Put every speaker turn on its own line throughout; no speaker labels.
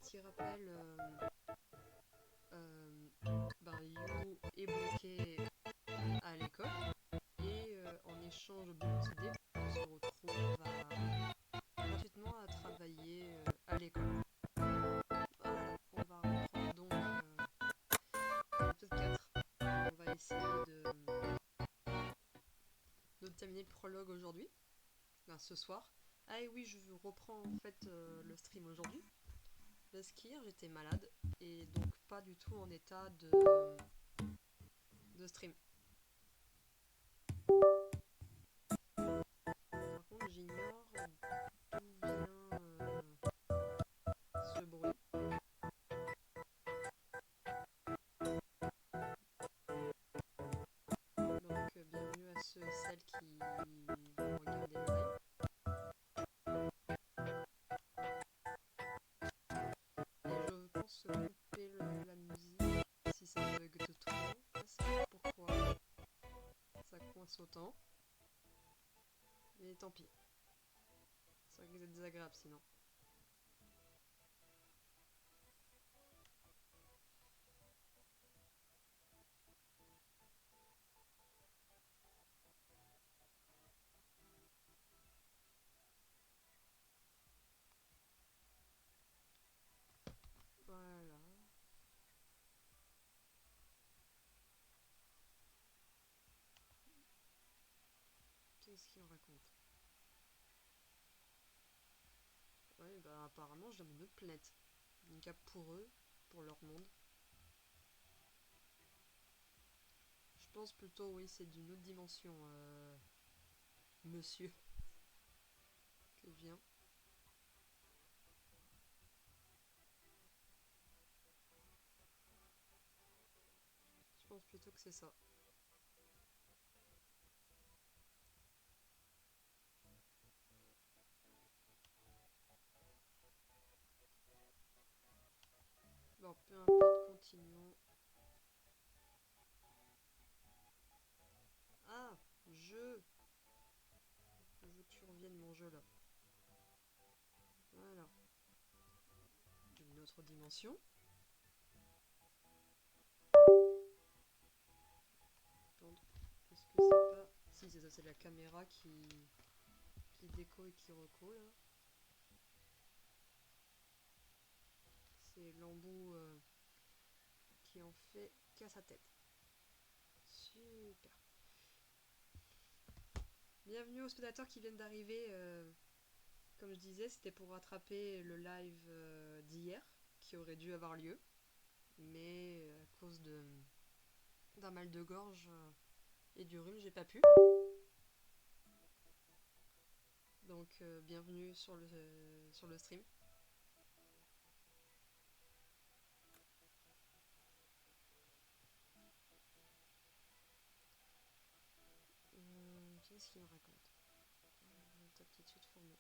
petit rappel, You est bloqué à l'école et en échange de bonus idées, on se retrouve gratuitement à travailler à l'école. Voilà, on va reprendre donc l'épisode 4. On va essayer de terminer le prologue aujourd'hui, ce soir. Ah et oui, je reprends en fait le stream aujourd'hui parce qu'hier j'étais malade et donc pas du tout en état de stream. Par contre, j'ignore d'où vient ce bruit. Donc, bienvenue à ceux et celles qui vont regarder le live. Et je pense couper la musique si ça bug de trop. Je sais pas pourquoi ça coince autant. Mais tant pis. Ça risque d'être désagréable sinon. Voilà. Qu'est-ce qu'il raconte? Ouais, bah apparemment je viens d'une autre planète. Donc pour eux, pour leur monde. Je pense plutôt, oui, c'est d'une autre dimension, monsieur, que je viens. Je pense plutôt que c'est ça. Bon, peu importe, continuons. Ah, jeu. Je veux que tu reviennes mon jeu là. Voilà. Une autre dimension. Attends, est-ce que c'est pas... Si, c'est ça, c'est la caméra qui déco et qui reco là. C'est l'embout qui en fait qu'à sa tête. Super. Bienvenue aux spectateurs qui viennent d'arriver. Comme je disais, c'était pour rattraper le live d'hier qui aurait dû avoir lieu. Mais à cause d'un mal de gorge et du rhume, j'ai pas pu. Donc bienvenue sur le stream. Qu'est-ce qu'il me raconte? Aptitude formée.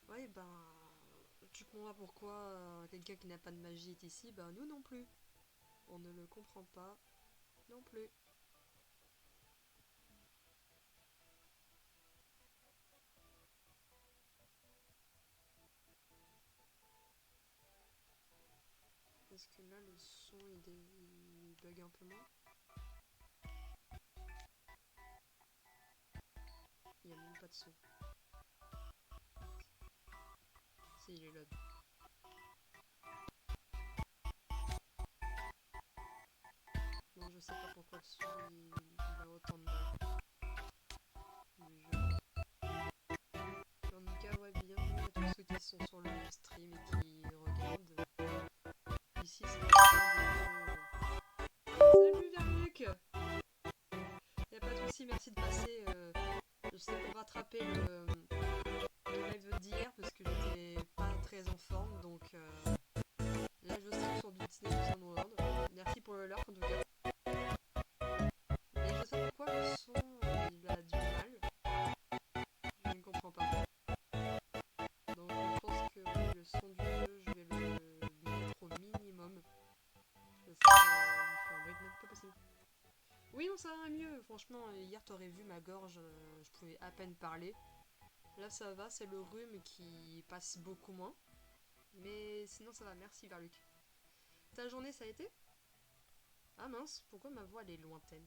Ouais, ben. Tu comprends pas pourquoi quelqu'un qui n'a pas de magie est ici? Ben, nous non plus. On ne le comprend pas non plus. Est-ce que là, le son il bug un peu moins? Il n'y a même pas de son. Si, il est là. Donc, je sais pas pourquoi le son il a autant de mal. Du jeu. En tout cas, ouais, bienvenue à tous ceux qui sont sur le stream et qui regardent. Ici, c'est le Salut Verluc! Y'a pas de soucis, merci de passer. C'était pour rattraper le live d'hier parce que j'étais pas très en forme. Donc là, je stream sur du Disney World. Merci pour le lurk en tout cas. Mais je sais pas pourquoi le son il a du mal. Je ne comprends pas. Donc je pense que oui, le son du jeu, je vais le mettre au minimum. Parce qu'il fait un bruit de pas possible. Oui, non, ça va mieux. Franchement, hier, t'aurais vu ma gorge, je pouvais à peine parler. Là ça va, c'est le rhume qui passe beaucoup moins. Mais sinon ça va, merci Verluc. Ta journée ça a été? Ah mince, pourquoi ma voix elle est lointaine?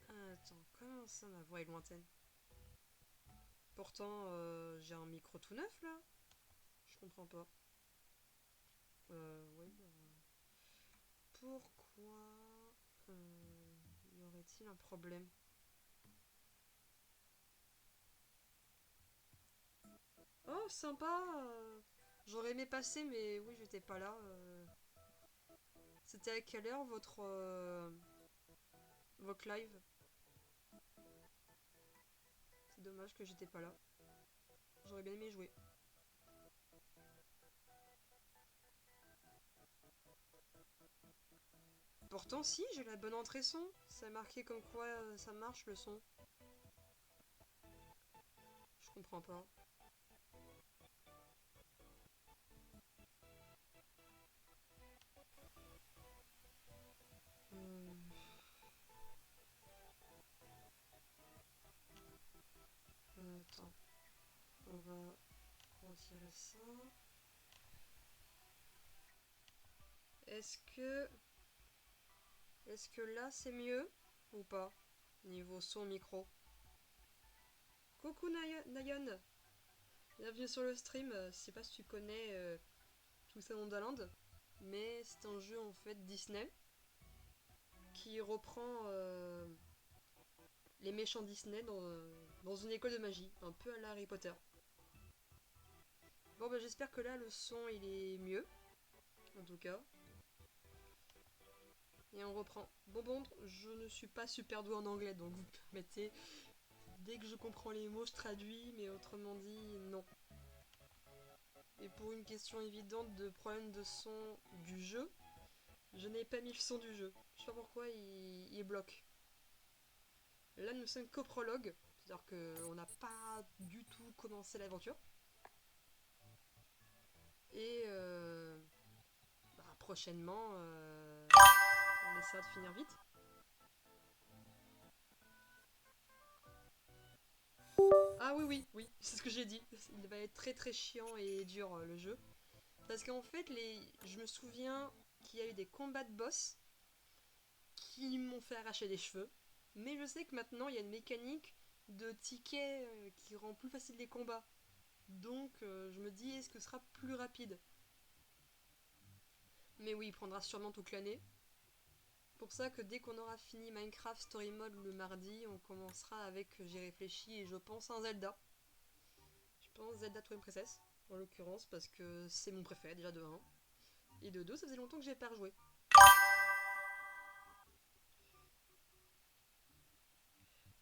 Attends, comment ça ma voix est lointaine? Pourtant j'ai un micro tout neuf là. Je comprends pas. Ouais, bah... Pourquoi y aurait-il un problème? Oh, sympa! J'aurais aimé passer, mais oui, j'étais pas là. C'était à quelle heure votre live? C'est dommage que j'étais pas là. J'aurais bien aimé jouer. Pourtant, si, j'ai la bonne entrée son. C'est marqué comme quoi ça marche le son. Je comprends pas. Hum, attends, on va retirer ça. Est-ce que... Est-ce que là c'est mieux ou pas? Niveau son micro. Coucou Nayon! Bienvenue sur le stream. Je sais pas si tu connais tout ça Wonderland, mais c'est un jeu en fait Disney qui reprend les méchants Disney dans une école de magie, un peu à la Harry Potter. Bon bah j'espère que là le son il est mieux, en tout cas. Et on reprend. Bon, je ne suis pas super doué en anglais, donc vous permettez, dès que je comprends les mots, je traduis, mais autrement dit, non. Et pour une question évidente de problème de son du jeu, je n'ai pas mis le son du jeu. Je sais pas pourquoi il bloque. Là, nous sommes qu'au prologue, c'est-à-dire qu'on n'a pas du tout commencé l'aventure. Et bah, prochainement, on essaiera de finir vite. Ah oui, c'est ce que j'ai dit. Il va être très très chiant et dur le jeu. Parce qu'en fait, je me souviens qu'il y a eu des combats de boss qui m'ont fait arracher les cheveux. Mais je sais que maintenant, il y a une mécanique de tickets qui rend plus facile les combats. Donc, je me dis, est-ce que ce sera plus rapide? Mais oui, il prendra sûrement toute l'année. Pour ça que dès qu'on aura fini Minecraft Story Mode le mardi, on commencera avec J'ai réfléchi et je pense un Zelda. Je pense Zelda Twin Princess, en l'occurrence, parce que c'est mon préféré déjà de un. Et de 2, ça faisait longtemps que j'ai pas rejoué.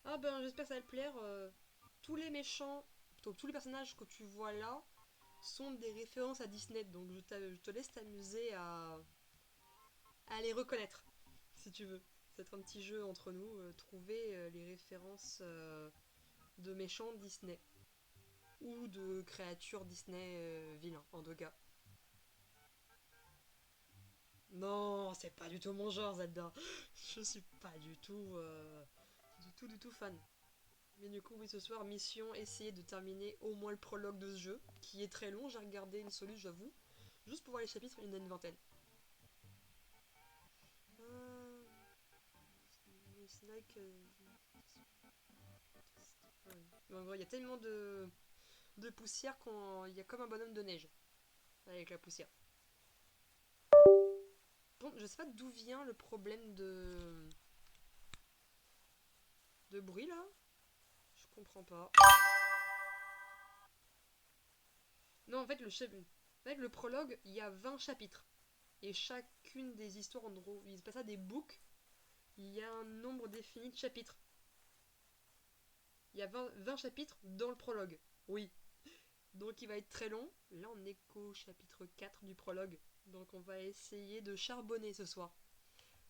Ah ben j'espère que ça va te plaire. Tous les méchants, plutôt tous les personnages que tu vois là sont des références à Disney, donc je te laisse t'amuser à les reconnaître, si tu veux. C'est un petit jeu entre nous, trouver les références de méchants Disney. Ou de créatures Disney vilains, en tout cas. Non, c'est pas du tout mon genre, Zelda. Je suis pas du tout fan. Mais du coup, oui, ce soir, mission, essayer de terminer au moins le prologue de ce jeu, qui est très long. J'ai regardé une solution, j'avoue. Juste pour voir les chapitres, il y en a une vingtaine. Euh, it's like, mais en gros, il y a tellement de poussière qu'il y a comme un bonhomme de neige avec la poussière. Bon, je sais pas d'où vient le problème de bruit là. Je comprends pas. Non, en fait, avec le prologue, il y a 20 chapitres. Et chacune des histoires, en gros, il se passe à des books. Il y a un nombre défini de chapitres. Il y a 20 chapitres dans le prologue. Oui. Donc il va être très long. Là, on est qu'au chapitre 4 du prologue. Donc on va essayer de charbonner ce soir.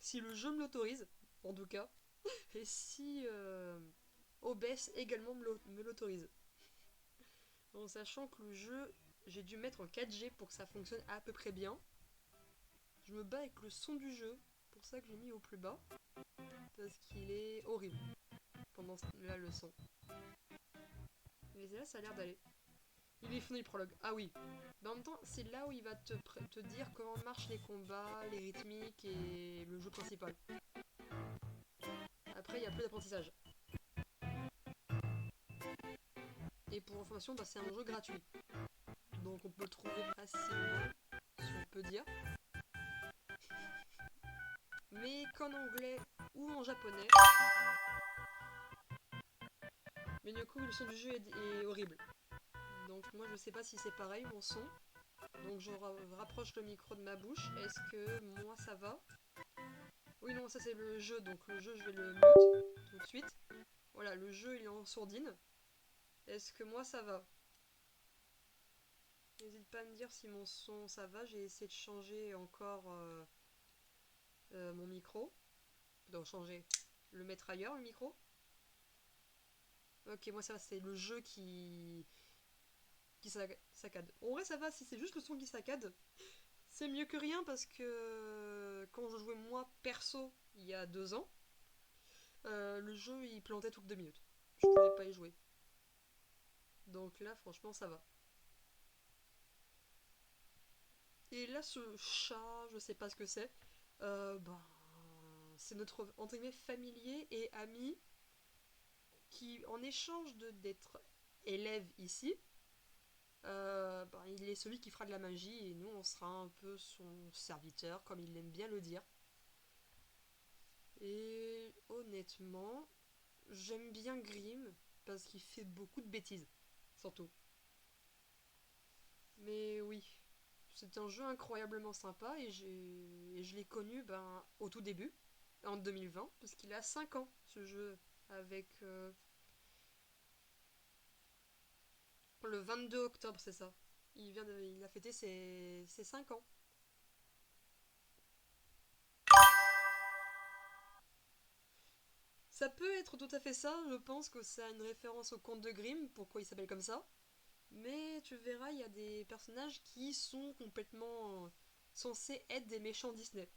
Si le jeu me l'autorise, en tout cas. Et si OBS également me l'autorise. En sachant que le jeu, j'ai dû mettre en 4G pour que ça fonctionne à peu près bien. Je me bats avec le son du jeu, pour ça que j'ai mis au plus bas, parce qu'il est horrible pendant la leçon. Mais là, ça a l'air d'aller. Il est fini le prologue. Ah oui. Mais en même temps, c'est là où il va te dire comment marchent les combats, les rythmiques et le jeu principal. Après, il y a plus d'apprentissage. Et pour information, bah, c'est un jeu gratuit. Donc on peut le trouver facilement, si on peut dire. Mais qu'en anglais ou en japonais. Mais du coup, le son du jeu est horrible. Donc moi, je sais pas si c'est pareil, mon son. Donc je rapproche le micro de ma bouche. Est-ce que moi, ça va? Oui, non, ça c'est le jeu. Donc le jeu, je vais le mute tout de suite. Voilà, le jeu, il est en sourdine. Est-ce que moi, ça va? N'hésite pas à me dire si mon son, ça va. J'ai essayé de changer encore mon micro. Donc changer, le mettre ailleurs, le micro. Ok, moi ça va, c'est le jeu qui saccade. En vrai, ça va, si c'est juste le son qui saccade, c'est mieux que rien parce que quand je jouais moi perso il y a 2 ans, le jeu il plantait toutes 2 minutes. Je pouvais pas y jouer. Donc là, franchement, ça va. Et là, ce chat, je sais pas ce que c'est. Ben, c'est notre entre guillemets familier et ami qui, en échange d'être élève ici, ben, il est celui qui fera de la magie et nous on sera un peu son serviteur, comme il aime bien le dire. Et honnêtement, j'aime bien Grimm parce qu'il fait beaucoup de bêtises, surtout. Mais oui, c'est un jeu incroyablement sympa et je l'ai connu ben, au tout début, en 2020, parce qu'il a 5 ans ce jeu, avec le 22 octobre, c'est ça. Il a fêté ses 5 ans. Ça peut être tout à fait ça, je pense que c'est une référence au conte de Grimm, pourquoi il s'appelle comme ça. Mais tu verras, il y a des personnages qui sont complètement censés être des méchants Disney.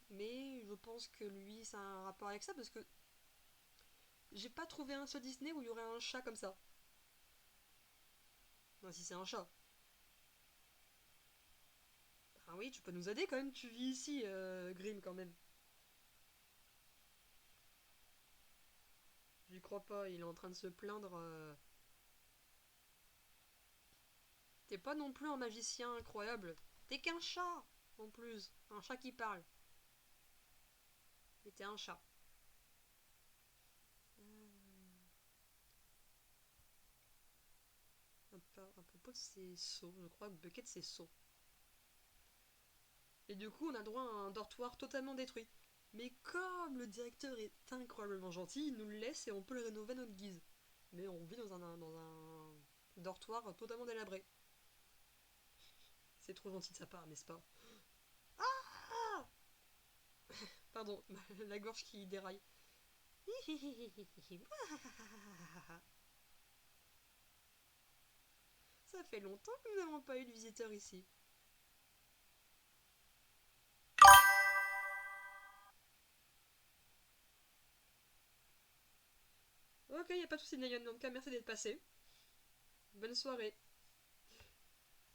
Mais je pense que lui, ça a un rapport avec ça parce que j'ai pas trouvé un seul Disney où il y aurait un chat comme ça. Enfin, si c'est un chat. Ah oui, tu peux nous aider quand même, tu vis ici, Grimm quand même. J'y crois pas, il est en train de se plaindre. T'es pas non plus un magicien incroyable. T'es qu'un chat, en plus. Un chat qui parle. Et t'es un chat. À propos de ces sauts, je crois que Bucket c'est saut. Et du coup, on a droit à un dortoir totalement détruit. Mais comme le directeur est incroyablement gentil, il nous le laisse et on peut le rénover à notre guise. Mais on vit dans un dortoir totalement délabré. C'est trop gentil de sa part, n'est-ce pas? Ah, pardon, la gorge qui déraille. Ça fait longtemps que nous n'avons pas eu de visiteurs ici. Ok, y a pas de soucis, Nayan. En tout cas, merci d'être passé. Bonne soirée.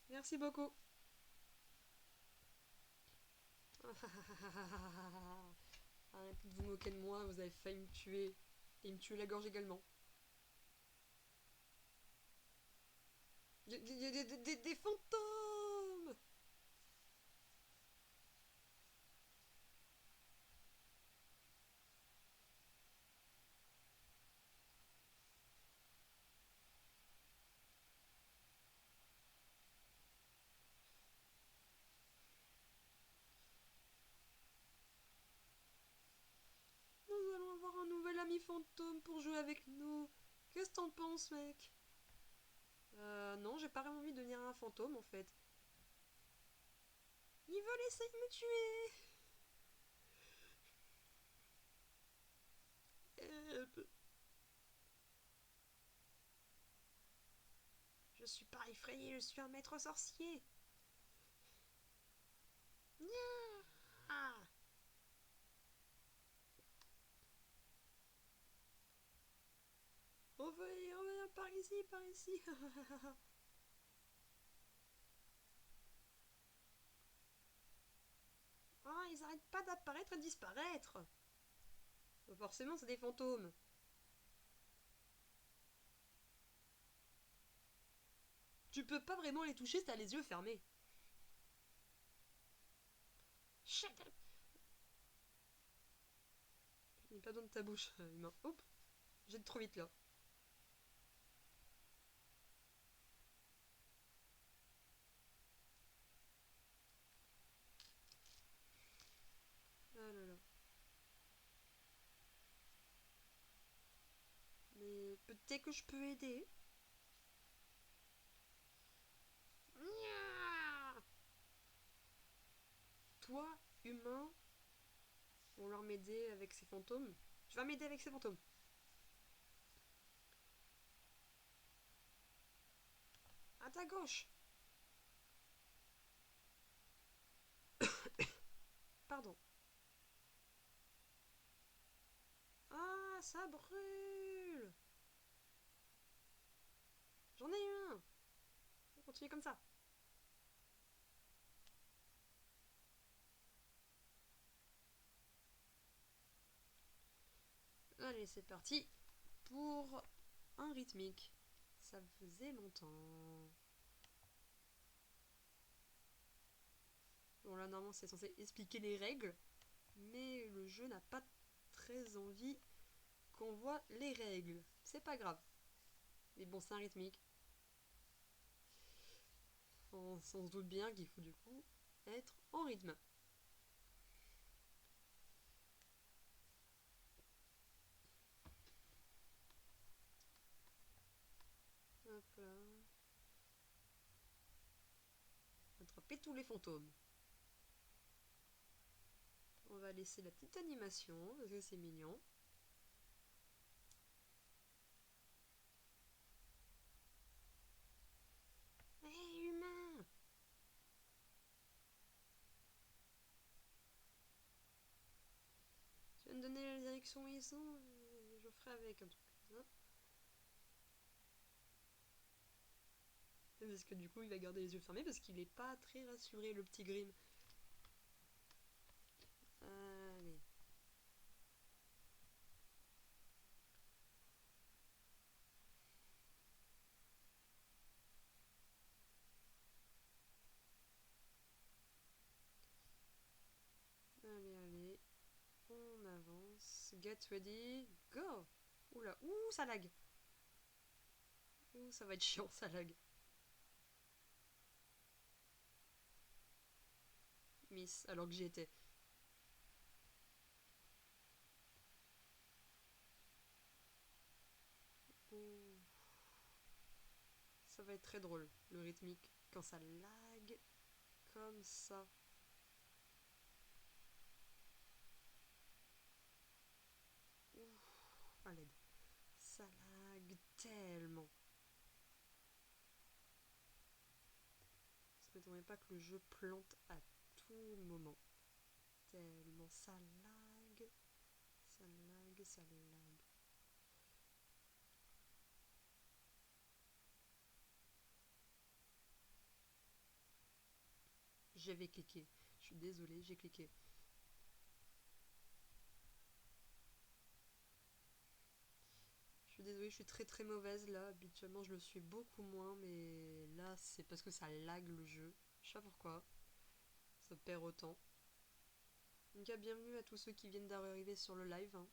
Merci beaucoup. Arrêtez de vous moquer de moi, vous avez failli me tuer. Et me tuer la gorge également. Des fantômes. Nous allons avoir un nouvel ami fantôme pour jouer avec nous. Qu'est-ce que t'en penses, mec? Non, j'ai pas vraiment envie de devenir un fantôme en fait. Ils veulent essayer de me tuer. Help. Je suis pas effrayé, je suis un maître sorcier. Ah. On veut par par ici, par ici. Ah, ils arrêtent pas d'apparaître et de disparaître. Forcément, c'est des fantômes. Tu peux pas vraiment les toucher si t'as les yeux fermés. Shut up. Il n'est pas dans ta bouche, humain. Hop, j'ai trop vite là. Ah là là. Mais peut-être que je peux aider. Toi, humain, on leur m'aider avec ces fantômes. Tu vas m'aider avec ces fantômes. À ta gauche. Pardon. Ah, ça brûle. J'en ai eu un. On continue comme ça. Allez, c'est parti pour un rythmique. Ça faisait longtemps. Bon, là, normalement, c'est censé expliquer les règles, mais le jeu n'a pas très envie qu'on voit les règles. C'est pas grave. Mais bon, c'est un rythmique. On se doute bien qu'il faut du coup être en rythme. Hop là. Attraper tous les fantômes. On va laisser la petite animation parce que c'est mignon. Hé, hey, humain! Tu vas me donner la direction où ils sont, je ferai avec un truc comme ça. Parce que du coup, il va garder les yeux fermés parce qu'il est pas très rassuré, le petit Grimm. Allez. Allez, allez. On avance. Get ready. Go! Oula, ouh, ça lag. Ouh, ça va être chiant, ça lag. Miss, alors que j'y étais. Ouh. Ça va être très drôle, le rythmique, quand ça lag comme ça. Ouh, à l'aide. Ça lag tellement. Ça m'étonnerait pas que le jeu plante à tout moment. Tellement ça lag. Ça lag, ça lag. J'avais cliqué. Je suis désolée, j'ai cliqué. Je suis désolée, je suis très très mauvaise là. Habituellement, je le suis beaucoup moins, mais là, c'est parce que ça lag le jeu. Je sais pas pourquoi. Ça perd autant. Donc, bienvenue à tous ceux qui viennent d'arriver sur le live, hein.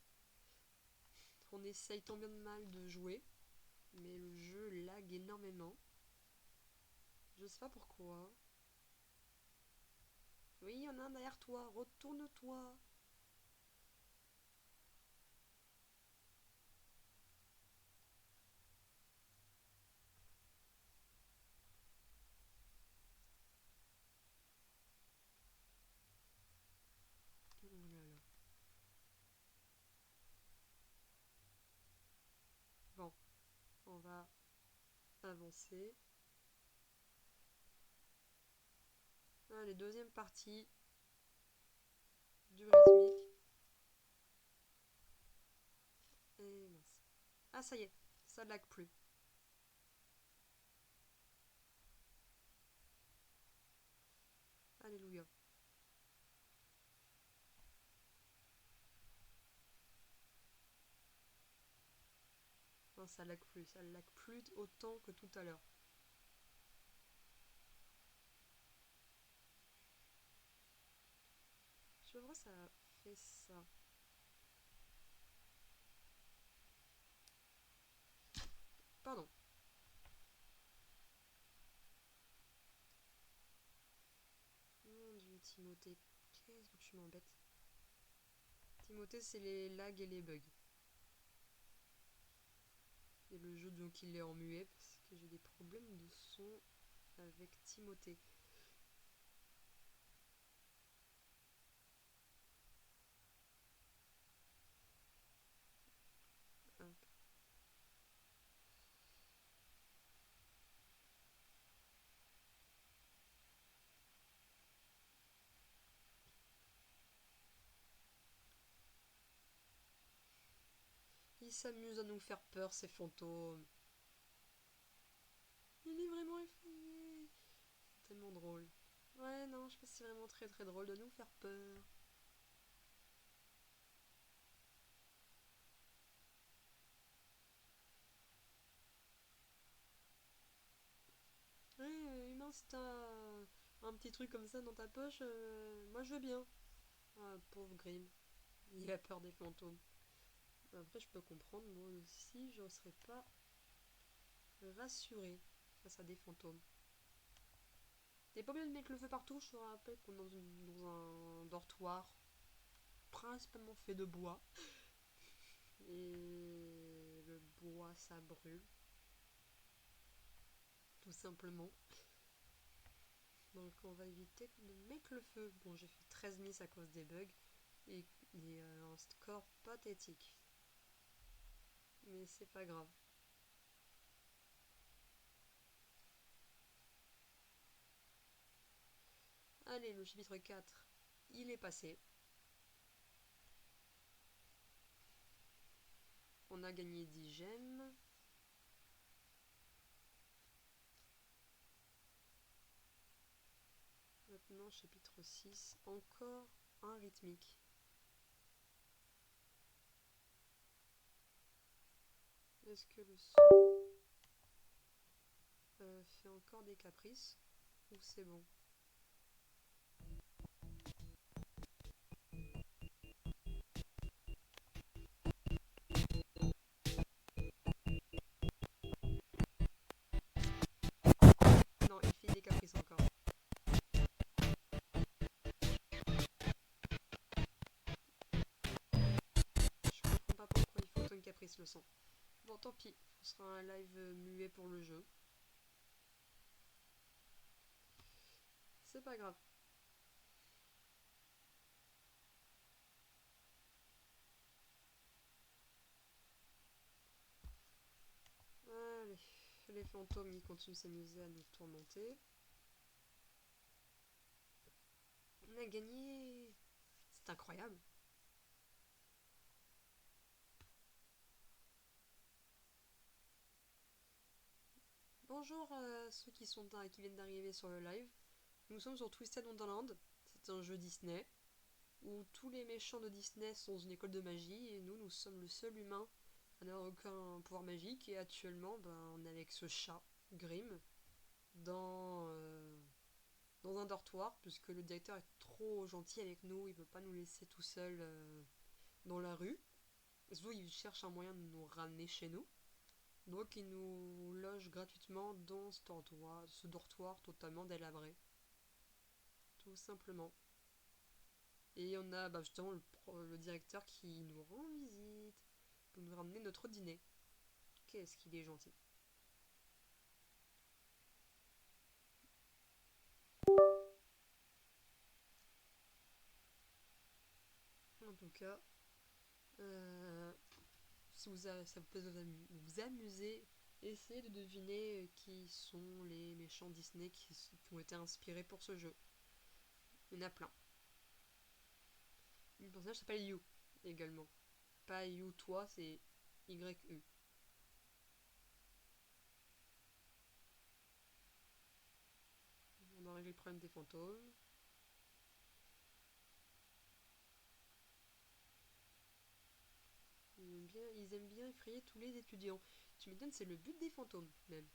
On essaye tant bien de mal de jouer, mais le jeu lag énormément. Je sais pas pourquoi. Oui, il y en a un derrière toi, retourne-toi. Oh là là. Bon, on va avancer. Allez, deuxième partie du rythmique. Et mince. Ah, ça y est, ça lag plus. Non, ça lag plus autant que tout à l'heure. Je vois, ça fait ça. Pardon. Mon dieu, Timothée. Qu'est-ce que tu m'embêtes? Timothée, c'est les lags et les bugs. Et le jeu, donc, il est en muet parce que j'ai des problèmes de son avec Timothée. Hop. Il s'amuse à nous faire peur, ces fantômes. Il est vraiment effrayé. C'est tellement drôle. Ouais, non, je pense que c'est vraiment très très drôle de nous faire peur. Ouais, humain, si t'as un petit truc comme ça dans ta poche, moi je veux bien. Ah, pauvre Grimm, il a peur des fantômes. Après, je peux comprendre, moi aussi, je serais pas rassurée face à des fantômes. T'es pas obligé de mettre le feu partout, je te rappelle qu'on est dans un dortoir principalement fait de bois. Et le bois, ça brûle, tout simplement. Donc on va éviter de mettre le feu. Bon, j'ai fait 13 miss à cause des bugs et un score pathétique. Mais c'est pas grave. Allez, le chapitre 4, il est passé. On a gagné 10 gemmes. Maintenant, chapitre 6, encore un rythmique. Est-ce que le son fait encore des caprices ou c'est bon? Non, il fait des caprices encore. Je comprends pas pourquoi il faut autant de caprices le son. Bon, tant pis, ce sera un live muet pour le jeu. C'est pas grave. Allez, les fantômes, ils continuent de s'amuser à nous tourmenter. On a gagné. C'est incroyable. Bonjour à ceux qui viennent d'arriver sur le live. Nous sommes sur Twisted Wonderland. C'est un jeu Disney où tous les méchants de Disney sont dans une école de magie et nous sommes le seul humain à n'avoir aucun pouvoir magique et actuellement on est avec ce chat, Grimm, dans, euh, dans un dortoir puisque le directeur est trop gentil avec nous, il veut pas nous laisser tout seul dans la rue. Et surtout il cherche un moyen de nous ramener chez nous. Donc il nous loge gratuitement dans ce dortoir totalement délabré. Tout simplement. Et on a justement le directeur qui nous rend visite pour nous ramener notre dîner. Qu'est-ce qu'il est gentil. En tout cas, si ça peut vous amuser, essayez de deviner qui sont les méchants Disney qui ont été inspirés pour ce jeu. Il y en a plein. Le personnage s'appelle You également. Pas You toi, c'est YU. On a réglé le problème des fantômes. Ils aiment bien effrayer tous les étudiants. Tu m'étonnes, c'est le but des fantômes, même.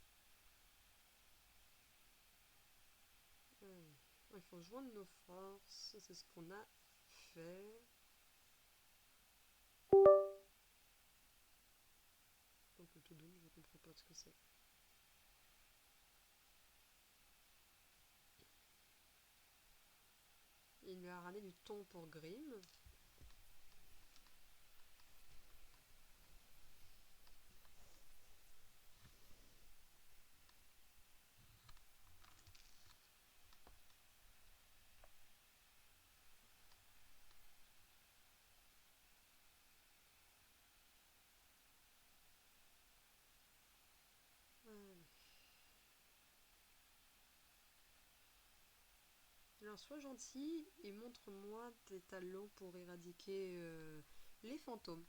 Il faut joindre nos forces, c'est ce qu'on a fait. Donc le tout doux, je comprends pas ce que c'est. Il lui a ramené du thon pour Grimm. Alors sois gentil et montre-moi tes talents pour éradiquer les fantômes.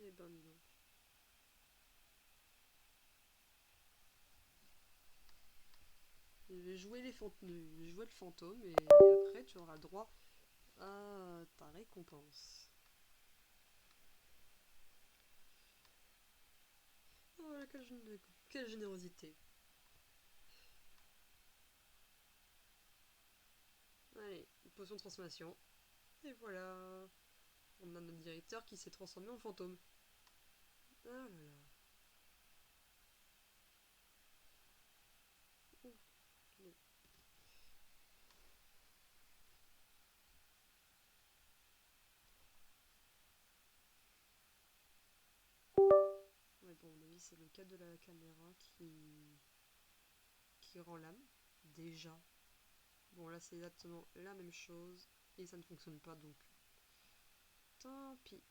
Eh ben dis donc. Je vais jouer le fantôme et après tu auras le droit à ta récompense. Oh là, quelle générosité. Allez, une potion de transformation. Et voilà. On a notre directeur qui s'est transformé en fantôme. Ah là là. Oh, bon. Ouais, bon, à mon avis, c'est le cas de la caméra qui rend l'âme. Déjà. Bon, là, c'est exactement la même chose. Et ça ne fonctionne pas, donc tant pis.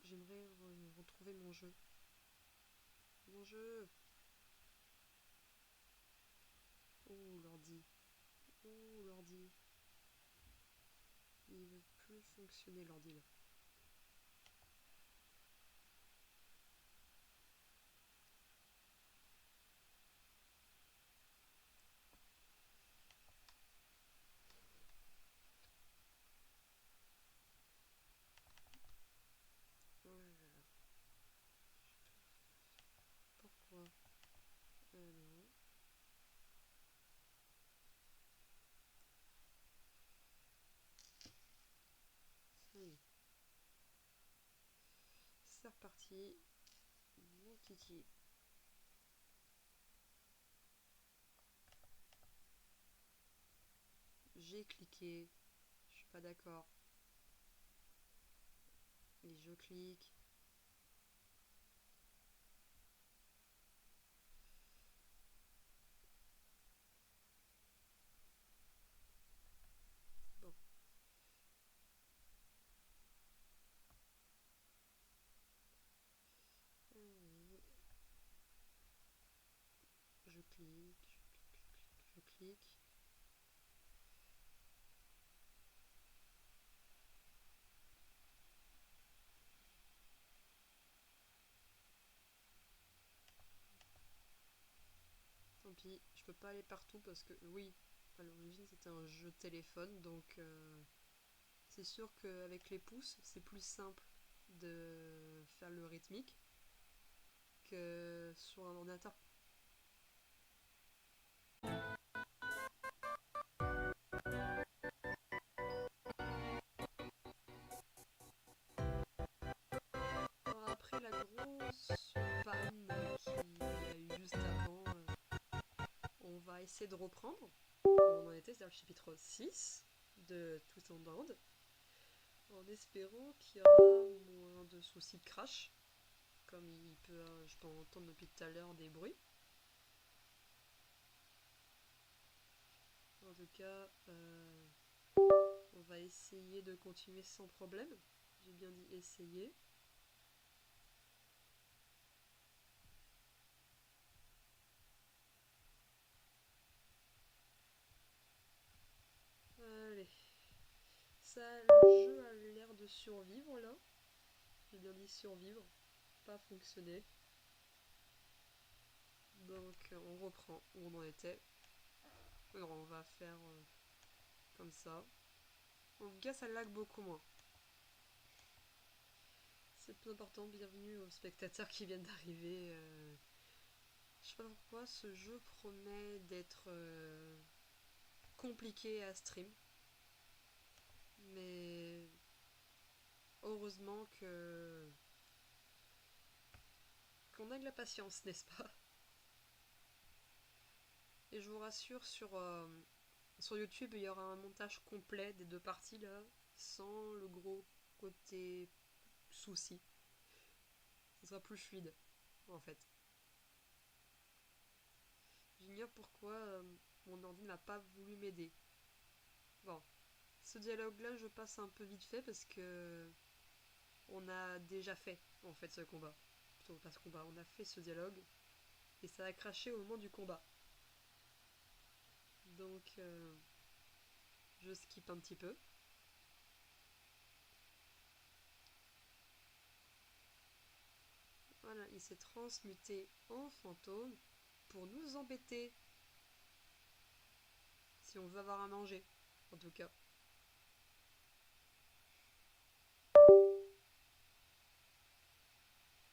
J'aimerais retrouver mon jeu. Mon jeu. Oh, l'ordi. Oh, l'ordi. Il veut plus fonctionner, l'ordi, là. Oh là là. Pourquoi? Non. Ça y est. C'est reparti. Mon kiki. J'ai cliqué. Je suis pas d'accord. Et je clique. Bon. Je clique. Je clique. Tant pis, je peux pas aller partout parce que, oui, à l'origine c'était un jeu téléphone, donc c'est sûr qu'avec les pouces c'est plus simple de faire le rythmique que sur un ordinateur. Alors après la grosse panne qu'il y a eu juste avant, on va essayer de reprendre. On en était dans le chapitre 6 de Tout en Inde, en espérant qu'il y aura moins de soucis de crash, comme je peux entendre depuis tout à l'heure des bruits. En tout cas, on va essayer de continuer sans problème. J'ai bien dit essayer. ça, le jeu a l'air de survivre là. J'ai bien dit survivre, pas fonctionner. Donc on reprend où on en était. Alors on va faire comme ça. En tout cas ça lag beaucoup moins. C'est plus important, bienvenue aux spectateurs qui viennent d'arriver. Je sais pas pourquoi ce jeu promet d'être compliqué à stream. Mais heureusement que qu'on a de la patience, n'est-ce pas? Et je vous rassure, sur YouTube, il y aura un montage complet des deux parties là, sans le gros côté souci. Ce sera plus fluide, en fait. J'ignore pourquoi mon ordi n'a pas voulu m'aider. Bon, ce dialogue-là, je passe un peu vite fait parce que on a déjà fait, en fait, ce combat. Plutôt pas ce combat, on a fait ce dialogue et ça a craché au moment du combat. Donc, je skip un petit peu. Voilà, il s'est transmuté en fantôme pour nous embêter. Si on veut avoir à manger, en tout cas.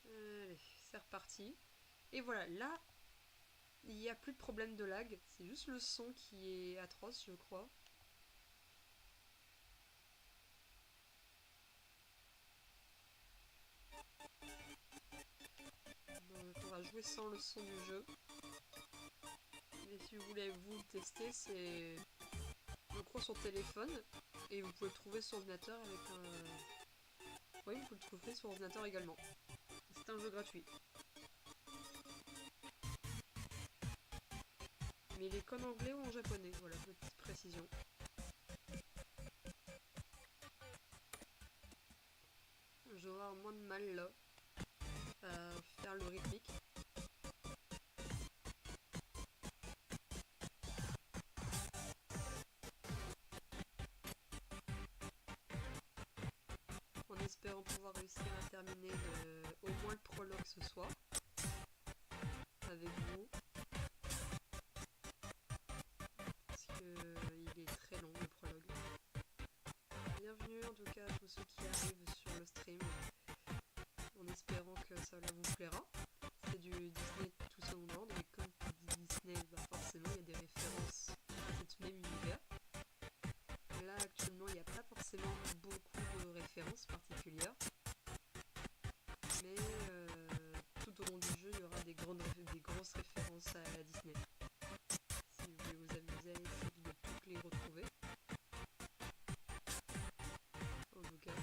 Allez, c'est reparti. Et voilà, là, il n'y a plus de problème de lag. C'est juste le son qui est atroce, je crois. Donc, on va jouer sans le son du jeu. Mais si vous voulez vous le tester, c'est je crois sur téléphone. Et vous pouvez le trouver sur ordinateur avec un... Oui, vous pouvez le trouver sur ordinateur également. C'est un jeu gratuit. Mais il est qu'en anglais ou en japonais, voilà, petite précision. J'aurai moins de mal là à faire le rythmique. En espérant pouvoir réussir à terminer au moins le prologue ce soir avec vous. Parce qu'il est très long le prologue. Bienvenue en tout cas à tous ceux qui arrivent sur le stream, en espérant que ça vous plaira. C'est du Disney tout son ordre, et comme dit Disney, bah forcément il y a des références à ce même univers. Là actuellement il n'y a pas forcément beaucoup de références particulières, mais tout au long du jeu il y aura des grosses références à la Disney. Si vous voulez vous amuser à essayer de toutes les retrouver. En tout cas.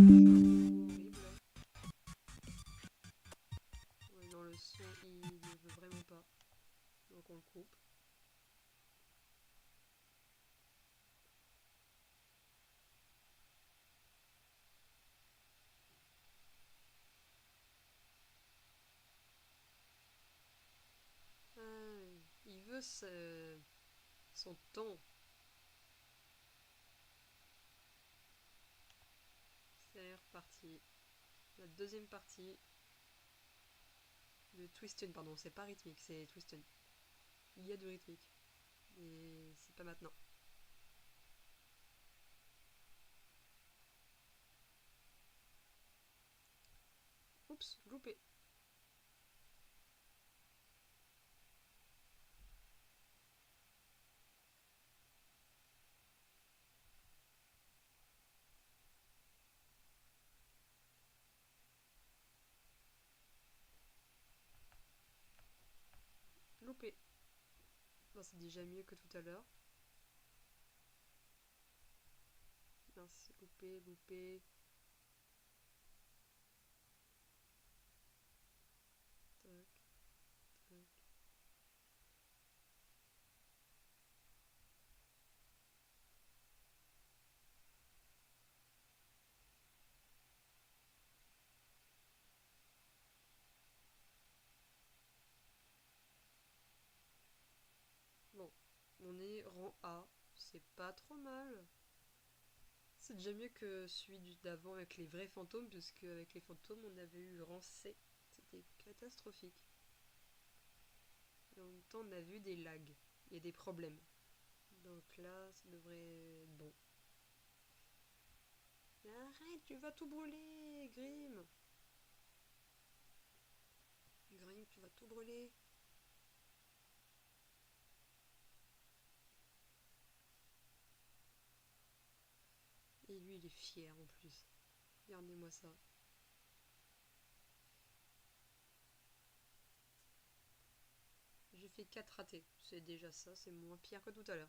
Horrible. Ouais, non, le son il ne veut vraiment pas. Donc on le coupe. Il veut son ton. C'est reparti. La deuxième partie de Twistun, pardon, c'est pas rythmique, c'est Twistun. Il y a du rythmique, mais c'est pas maintenant. Oups, loupé. Loupé. Bon, c'est déjà mieux que tout à l'heure. Mince, loupé, loupé. Tac, tac. Bon, On est rang A. C'est pas trop mal. C'est déjà mieux que celui d'avant avec les vrais fantômes, puisque avec les fantômes, on avait eu rang C. C'était catastrophique. Et en même temps, on a vu des lags. Il y a des problèmes. Donc là, ça devrait être bon. Mais arrête, tu vas tout brûler, Grim. Grim, tu vas tout brûler. Et lui, il est fier en plus. Regardez-moi ça. J'ai fait 4 ratés. C'est déjà ça, c'est moins pire que tout à l'heure.